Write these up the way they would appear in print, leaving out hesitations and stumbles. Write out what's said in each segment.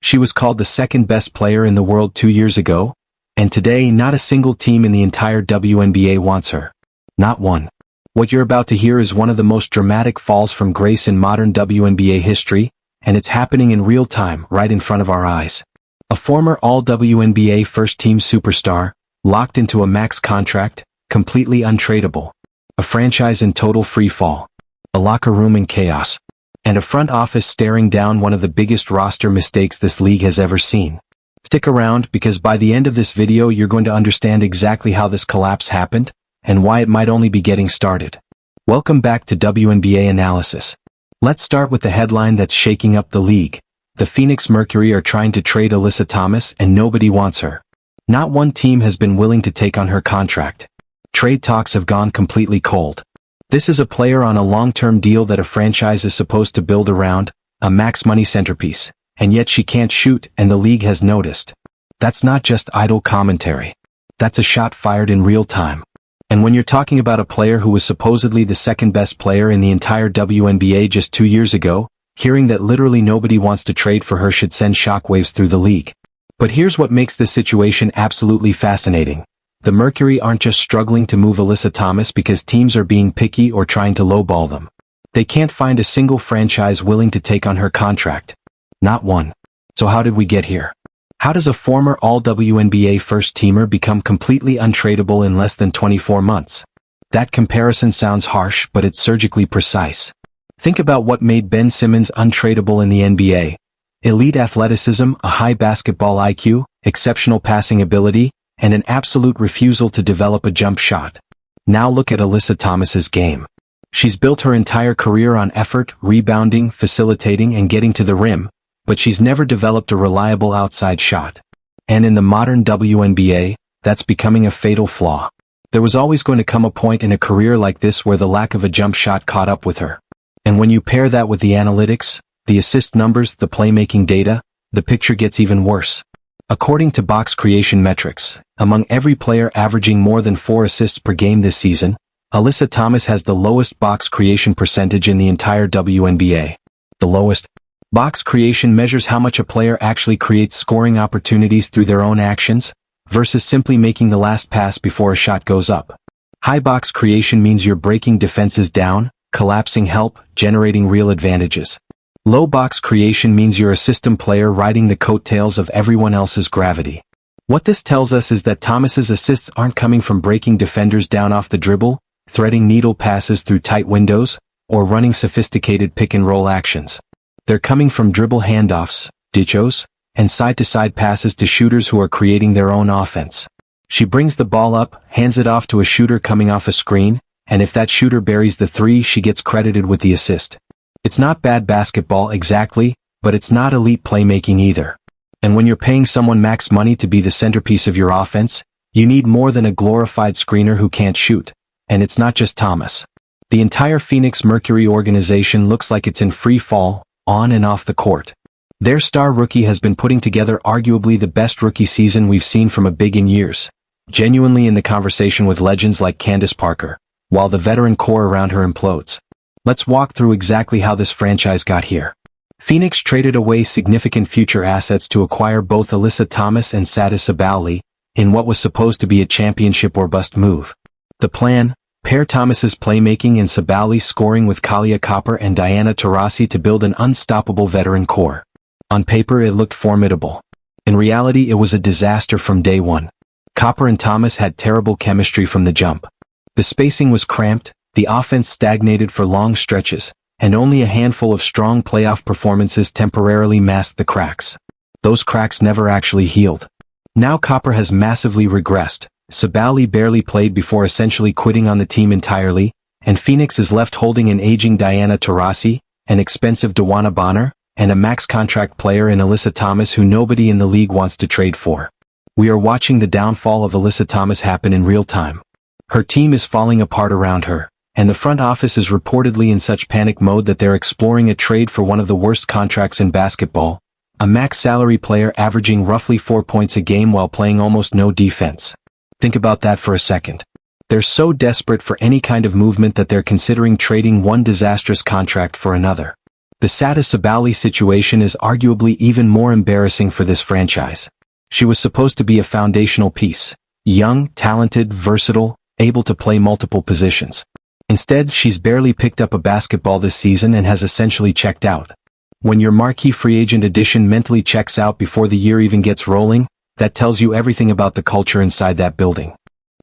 She was called the second best player in the world 2 years ago, and today not a single team in the entire WNBA wants her. Not one. What you're about to hear is one of the most dramatic falls from grace in modern WNBA history, and it's happening in real time, right in front of our eyes. A former All-WNBA first-team superstar, locked into a max contract, completely untradeable. A franchise in total free fall. A locker room in chaos. And a front office staring down one of the biggest roster mistakes this league has ever seen. Stick around, because by the end of this video you're going to understand exactly how this collapse happened, and why it might only be getting started. Welcome back to WNBA Analysis. Let's start with the headline that's shaking up the league. The Phoenix Mercury are trying to trade Alyssa Thomas and nobody wants her. Not one team has been willing to take on her contract. Trade talks have gone completely cold. This is a player on a long-term deal that a franchise is supposed to build around, a max money centerpiece, and yet she can't shoot and the league has noticed. That's not just idle commentary. That's a shot fired in real time. And when you're talking about a player who was supposedly the second best player in the entire WNBA just 2 years ago, hearing that literally nobody wants to trade for her should send shockwaves through the league. But here's what makes this situation absolutely fascinating. The Mercury aren't just struggling to move Alyssa Thomas because teams are being picky or trying to lowball them. They can't find a single franchise willing to take on her contract. Not one. So how did we get here? How does a former All-WNBA first-teamer become completely untradeable in less than 24 months? That comparison sounds harsh, but it's surgically precise. Think about what made Ben Simmons untradeable in the NBA. Elite athleticism, a high basketball IQ, exceptional passing ability, and an absolute refusal to develop a jump shot. Now look at Alyssa Thomas's game. She's built her entire career on effort, rebounding, facilitating, and getting to the rim, but she's never developed a reliable outside shot. And in the modern WNBA, that's becoming a fatal flaw. There was always going to come a point in a career like this where the lack of a jump shot caught up with her. And when you pair that with the analytics, the assist numbers, the playmaking data, the picture gets even worse. According to box creation metrics, among every player averaging more than 4 assists per game this season, Alyssa Thomas has the lowest box creation percentage in the entire WNBA. The lowest. Box creation measures how much a player actually creates scoring opportunities through their own actions, versus simply making the last pass before a shot goes up. High box creation means you're breaking defenses down, collapsing help, generating real advantages. Low box creation means you're a system player riding the coattails of everyone else's gravity. What this tells us is that Thomas's assists aren't coming from breaking defenders down off the dribble, threading needle passes through tight windows, or running sophisticated pick-and-roll actions. They're coming from dribble handoffs, dichos, and side-to-side passes to shooters who are creating their own offense. She brings the ball up, hands it off to a shooter coming off a screen, and if that shooter buries the three, she gets credited with the assist. It's not bad basketball exactly, but it's not elite playmaking either. And when you're paying someone max money to be the centerpiece of your offense, you need more than a glorified screener who can't shoot. And it's not just Thomas. The entire Phoenix Mercury organization looks like it's in free fall, on and off the court. Their star rookie has been putting together arguably the best rookie season we've seen from a big in years. Genuinely in the conversation with legends like Candace Parker, while the veteran core around her implodes. Let's walk through exactly how this franchise got here. Phoenix traded away significant future assets to acquire both Alyssa Thomas and Satou Sabally, in what was supposed to be a championship or bust move. The plan: pair Thomas's playmaking and Sabally's scoring with Kahleah Copper and Taurasi to build an unstoppable veteran core. On paper it looked formidable. In reality it was a disaster from day one. Copper and Thomas had terrible chemistry from the jump. The spacing was cramped, the offense stagnated for long stretches, and only a handful of strong playoff performances temporarily masked the cracks. Those cracks never actually healed. Now Copper has massively regressed, Sabally barely played before essentially quitting on the team entirely, and Phoenix is left holding an aging Taurasi, an expensive DeWanna Bonner, and a max contract player in Alyssa Thomas who nobody in the league wants to trade for. We are watching the downfall of Alyssa Thomas happen in real time. Her team is falling apart around her, and the front office is reportedly in such panic mode that they're exploring a trade for one of the worst contracts in basketball, a max salary player averaging roughly 4 points a game while playing almost no defense. Think about that for a second. They're so desperate for any kind of movement that they're considering trading one disastrous contract for another. The Satou Sabally situation is arguably even more embarrassing for this franchise. She was supposed to be a foundational piece. Young, talented, versatile, able to play multiple positions. Instead, she's barely picked up a basketball this season and has essentially checked out. When your marquee free agent addition mentally checks out before the year even gets rolling, that tells you everything about the culture inside that building.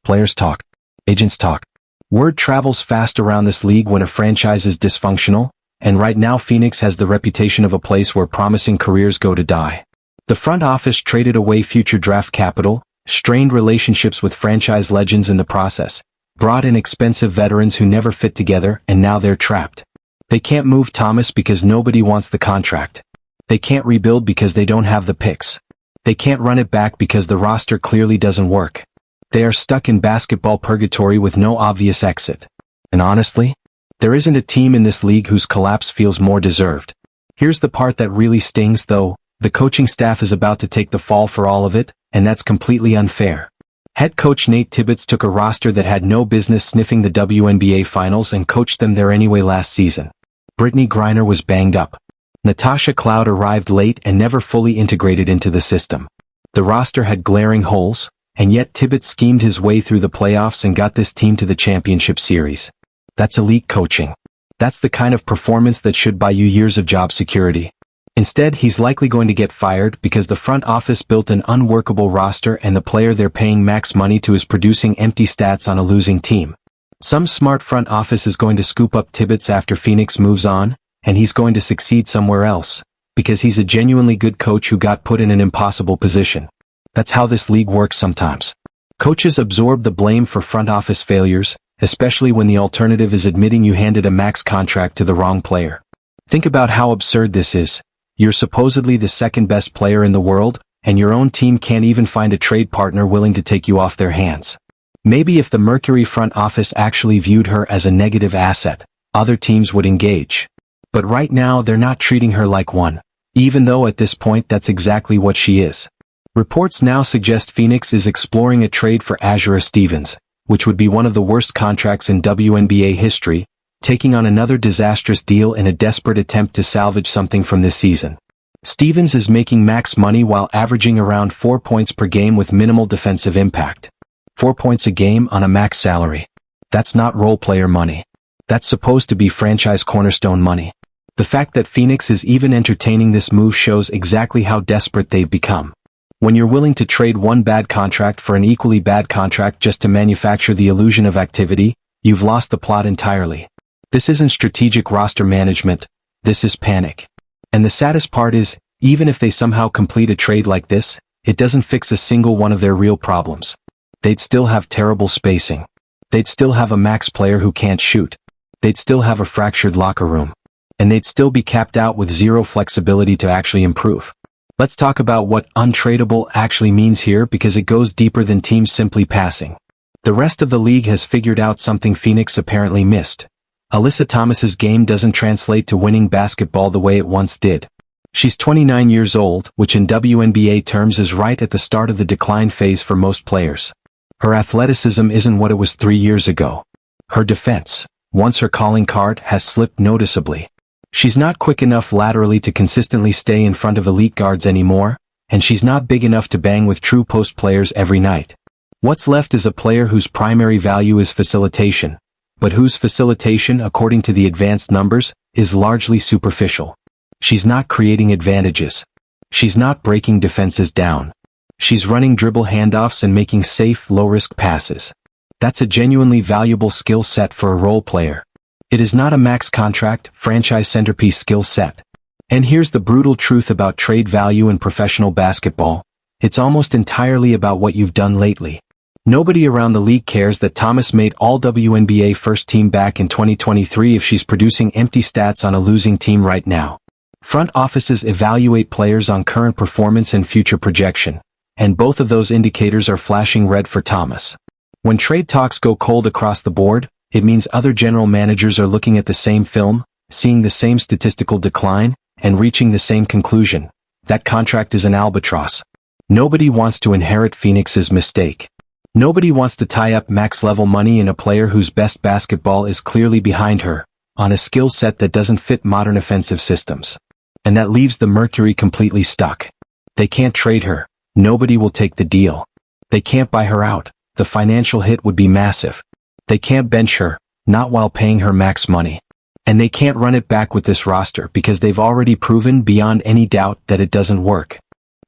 Players talk. Agents talk. Word travels fast around this league when a franchise is dysfunctional, and right now Phoenix has the reputation of a place where promising careers go to die. The front office traded away future draft capital, strained relationships with franchise legends in the process, brought in expensive veterans who never fit together, and now they're trapped. They can't move Thomas because nobody wants the contract. They can't rebuild because they don't have the picks. They can't run it back because the roster clearly doesn't work. They are stuck in basketball purgatory with no obvious exit. And honestly, there isn't a team in this league whose collapse feels more deserved. Here's the part that really stings though, the coaching staff is about to take the fall for all of it, and that's completely unfair. Head coach Nate Tibbetts took a roster that had no business sniffing the WNBA finals and coached them there anyway last season. Brittany Griner was banged up. Natasha Cloud arrived late and never fully integrated into the system. The roster had glaring holes, and yet Tibbetts schemed his way through the playoffs and got this team to the championship series. That's elite coaching. That's the kind of performance that should buy you years of job security. Instead, he's likely going to get fired because the front office built an unworkable roster and the player they're paying max money to is producing empty stats on a losing team. Some smart front office is going to scoop up Tibbetts after Phoenix moves on, and he's going to succeed somewhere else, because he's a genuinely good coach who got put in an impossible position. That's how this league works sometimes. Coaches absorb the blame for front office failures, especially when the alternative is admitting you handed a max contract to the wrong player. Think about how absurd this is. You're supposedly the second best player in the world, and your own team can't even find a trade partner willing to take you off their hands. Maybe if the Mercury front office actually viewed her as a negative asset, other teams would engage. But right now they're not treating her like one, even though at this point that's exactly what she is. Reports now suggest Phoenix is exploring a trade for Azurá Stevens, which would be one of the worst contracts in WNBA history, taking on another disastrous deal in a desperate attempt to salvage something from this season. Stevens is making max money while averaging around 4 points per game with minimal defensive impact. 4 points a game on a max salary. That's not role player money. That's supposed to be franchise cornerstone money. The fact that Phoenix is even entertaining this move shows exactly how desperate they've become. When you're willing to trade one bad contract for an equally bad contract just to manufacture the illusion of activity, you've lost the plot entirely. This isn't strategic roster management, this is panic. And the saddest part is, even if they somehow complete a trade like this, it doesn't fix a single one of their real problems. They'd still have terrible spacing. They'd still have a max player who can't shoot. They'd still have a fractured locker room. And they'd still be capped out with zero flexibility to actually improve. Let's talk about what untradeable actually means here because it goes deeper than teams simply passing. The rest of the league has figured out something Phoenix apparently missed. Alyssa Thomas's game doesn't translate to winning basketball the way it once did. She's 29 years old, which in WNBA terms is right at the start of the decline phase for most players. Her athleticism isn't what it was 3 years ago. Her defense, once her calling card, has slipped noticeably. She's not quick enough laterally to consistently stay in front of elite guards anymore, and she's not big enough to bang with true post players every night. What's left is a player whose primary value is facilitation, but whose facilitation, according to the advanced numbers, is largely superficial. She's not creating advantages. She's not breaking defenses down. She's running dribble handoffs and making safe, low-risk passes. That's a genuinely valuable skill set for a role player. It is not a max contract, franchise centerpiece skill set. And here's the brutal truth about trade value in professional basketball. It's almost entirely about what you've done lately. Nobody around the league cares that Thomas made all WNBA first team back in 2023 if she's producing empty stats on a losing team right now. Front offices evaluate players on current performance and future projection, and both of those indicators are flashing red for Thomas. When trade talks go cold across the board, it means other general managers are looking at the same film, seeing the same statistical decline, and reaching the same conclusion. That contract is an albatross. Nobody wants to inherit Phoenix's mistake. Nobody wants to tie up max-level money in a player whose best basketball is clearly behind her, on a skill set that doesn't fit modern offensive systems. And that leaves the Mercury completely stuck. They can't trade her. Nobody will take the deal. They can't buy her out. The financial hit would be massive. They can't bench her, not while paying her max money. And they can't run it back with this roster because they've already proven beyond any doubt that it doesn't work.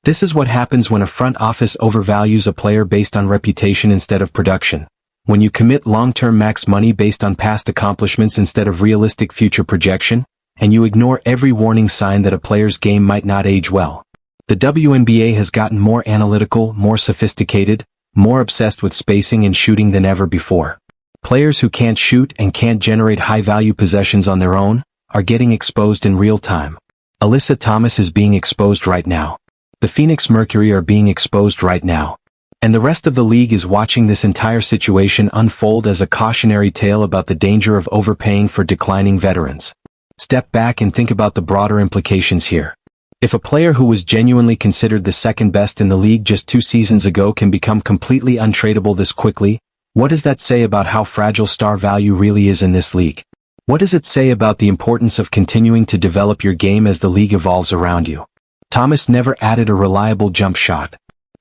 This is what happens when a front office overvalues a player based on reputation instead of production. When you commit long-term max money based on past accomplishments instead of realistic future projection, and you ignore every warning sign that a player's game might not age well. The WNBA has gotten more analytical, more sophisticated, more obsessed with spacing and shooting than ever before. Players who can't shoot and can't generate high-value possessions on their own are getting exposed in real time. Alyssa Thomas is being exposed right now. The Phoenix Mercury are being exposed right now. And the rest of the league is watching this entire situation unfold as a cautionary tale about the danger of overpaying for declining veterans. Step back and think about the broader implications here. If a player who was genuinely considered the second best in the league just 2 seasons ago can become completely untradeable this quickly, what does that say about how fragile star value really is in this league? What does it say about the importance of continuing to develop your game as the league evolves around you? Thomas never added a reliable jump shot.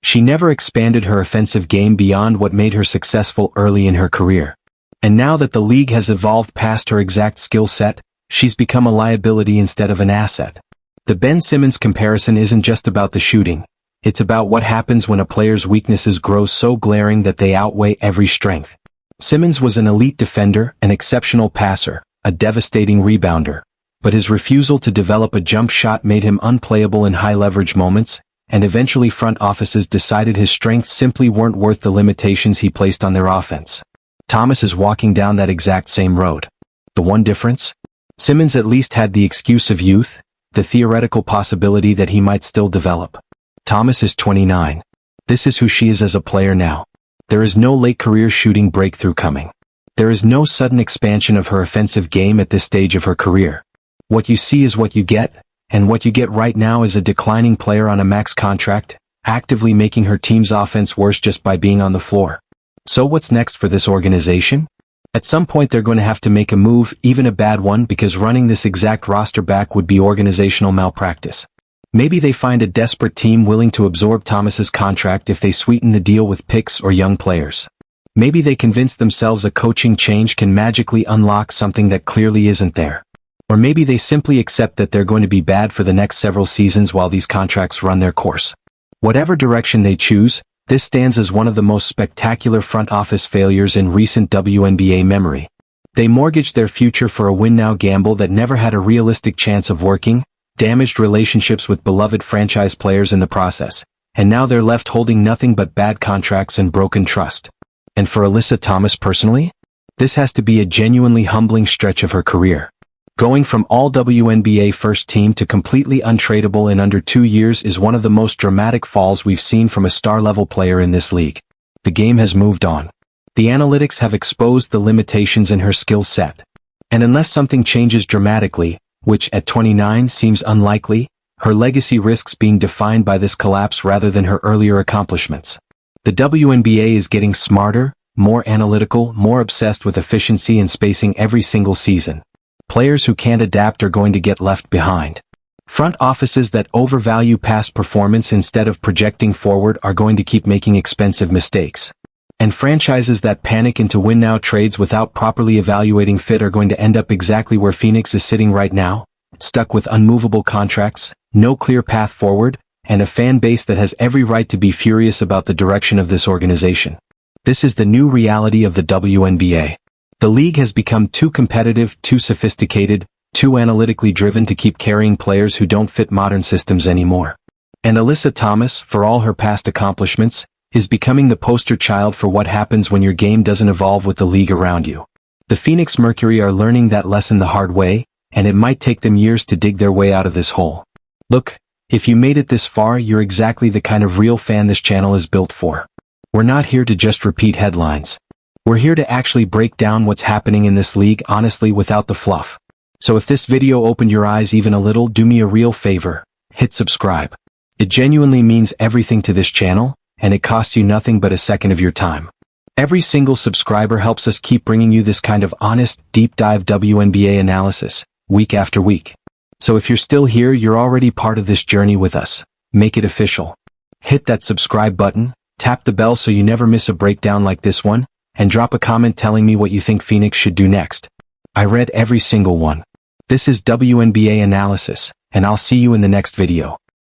She never expanded her offensive game beyond what made her successful early in her career. And now that the league has evolved past her exact skill set, she's become a liability instead of an asset. The Ben Simmons comparison isn't just about the shooting. It's about what happens when a player's weaknesses grow so glaring that they outweigh every strength. Simmons was an elite defender, an exceptional passer, a devastating rebounder. But his refusal to develop a jump shot made him unplayable in high-leverage moments, and eventually front offices decided his strengths simply weren't worth the limitations he placed on their offense. Thomas is walking down that exact same road. The one difference? Simmons at least had the excuse of youth, the theoretical possibility that he might still develop. Thomas is 29. This is who she is as a player now. There is no late career shooting breakthrough coming. There is no sudden expansion of her offensive game at this stage of her career. What you see is what you get, and what you get right now is a declining player on a max contract, actively making her team's offense worse just by being on the floor. So what's next for this organization? At some point they're going to have to make a move, even a bad one, because running this exact roster back would be organizational malpractice. Maybe they find a desperate team willing to absorb Thomas's contract if they sweeten the deal with picks or young players. Maybe they convince themselves a coaching change can magically unlock something that clearly isn't there. Or maybe they simply accept that they're going to be bad for the next several seasons while these contracts run their course. Whatever direction they choose, this stands as one of the most spectacular front office failures in recent WNBA memory. They mortgaged their future for a win-now gamble that never had a realistic chance of working, damaged relationships with beloved franchise players in the process, and now they're left holding nothing but bad contracts and broken trust. And for Alyssa Thomas personally, this has to be a genuinely humbling stretch of her career. Going from all WNBA first team to completely untradeable in under 2 years is one of the most dramatic falls we've seen from a star-level player in this league. The game has moved on. The analytics have exposed the limitations in her skill set. And unless something changes dramatically, which at 29 seems unlikely, her legacy risks being defined by this collapse rather than her earlier accomplishments. The WNBA is getting smarter, more analytical, more obsessed with efficiency and spacing every single season. Players who can't adapt are going to get left behind. Front offices that overvalue past performance instead of projecting forward are going to keep making expensive mistakes. And franchises that panic into win-now trades without properly evaluating fit are going to end up exactly where Phoenix is sitting right now, stuck with unmovable contracts, no clear path forward, and a fan base that has every right to be furious about the direction of this organization. This is the new reality of the WNBA. The league has become too competitive, too sophisticated, too analytically driven to keep carrying players who don't fit modern systems anymore. And Alyssa Thomas, for all her past accomplishments, is becoming the poster child for what happens when your game doesn't evolve with the league around you. The Phoenix Mercury are learning that lesson the hard way, and it might take them years to dig their way out of this hole. Look, if you made it this far, you're exactly the kind of real fan this channel is built for. We're not here to just repeat headlines. We're here to actually break down what's happening in this league honestly without the fluff. So if this video opened your eyes even a little, do me a real favor, hit subscribe. It genuinely means everything to this channel, and it costs you nothing but a second of your time. Every single subscriber helps us keep bringing you this kind of honest, deep dive WNBA analysis, week after week. So if you're still here, you're already part of this journey with us. Make it official. Hit that subscribe button, tap the bell so you never miss a breakdown like this one, and drop a comment telling me what you think Phoenix should do next. I read every single one. This is WNBA analysis, and I'll see you in the next video.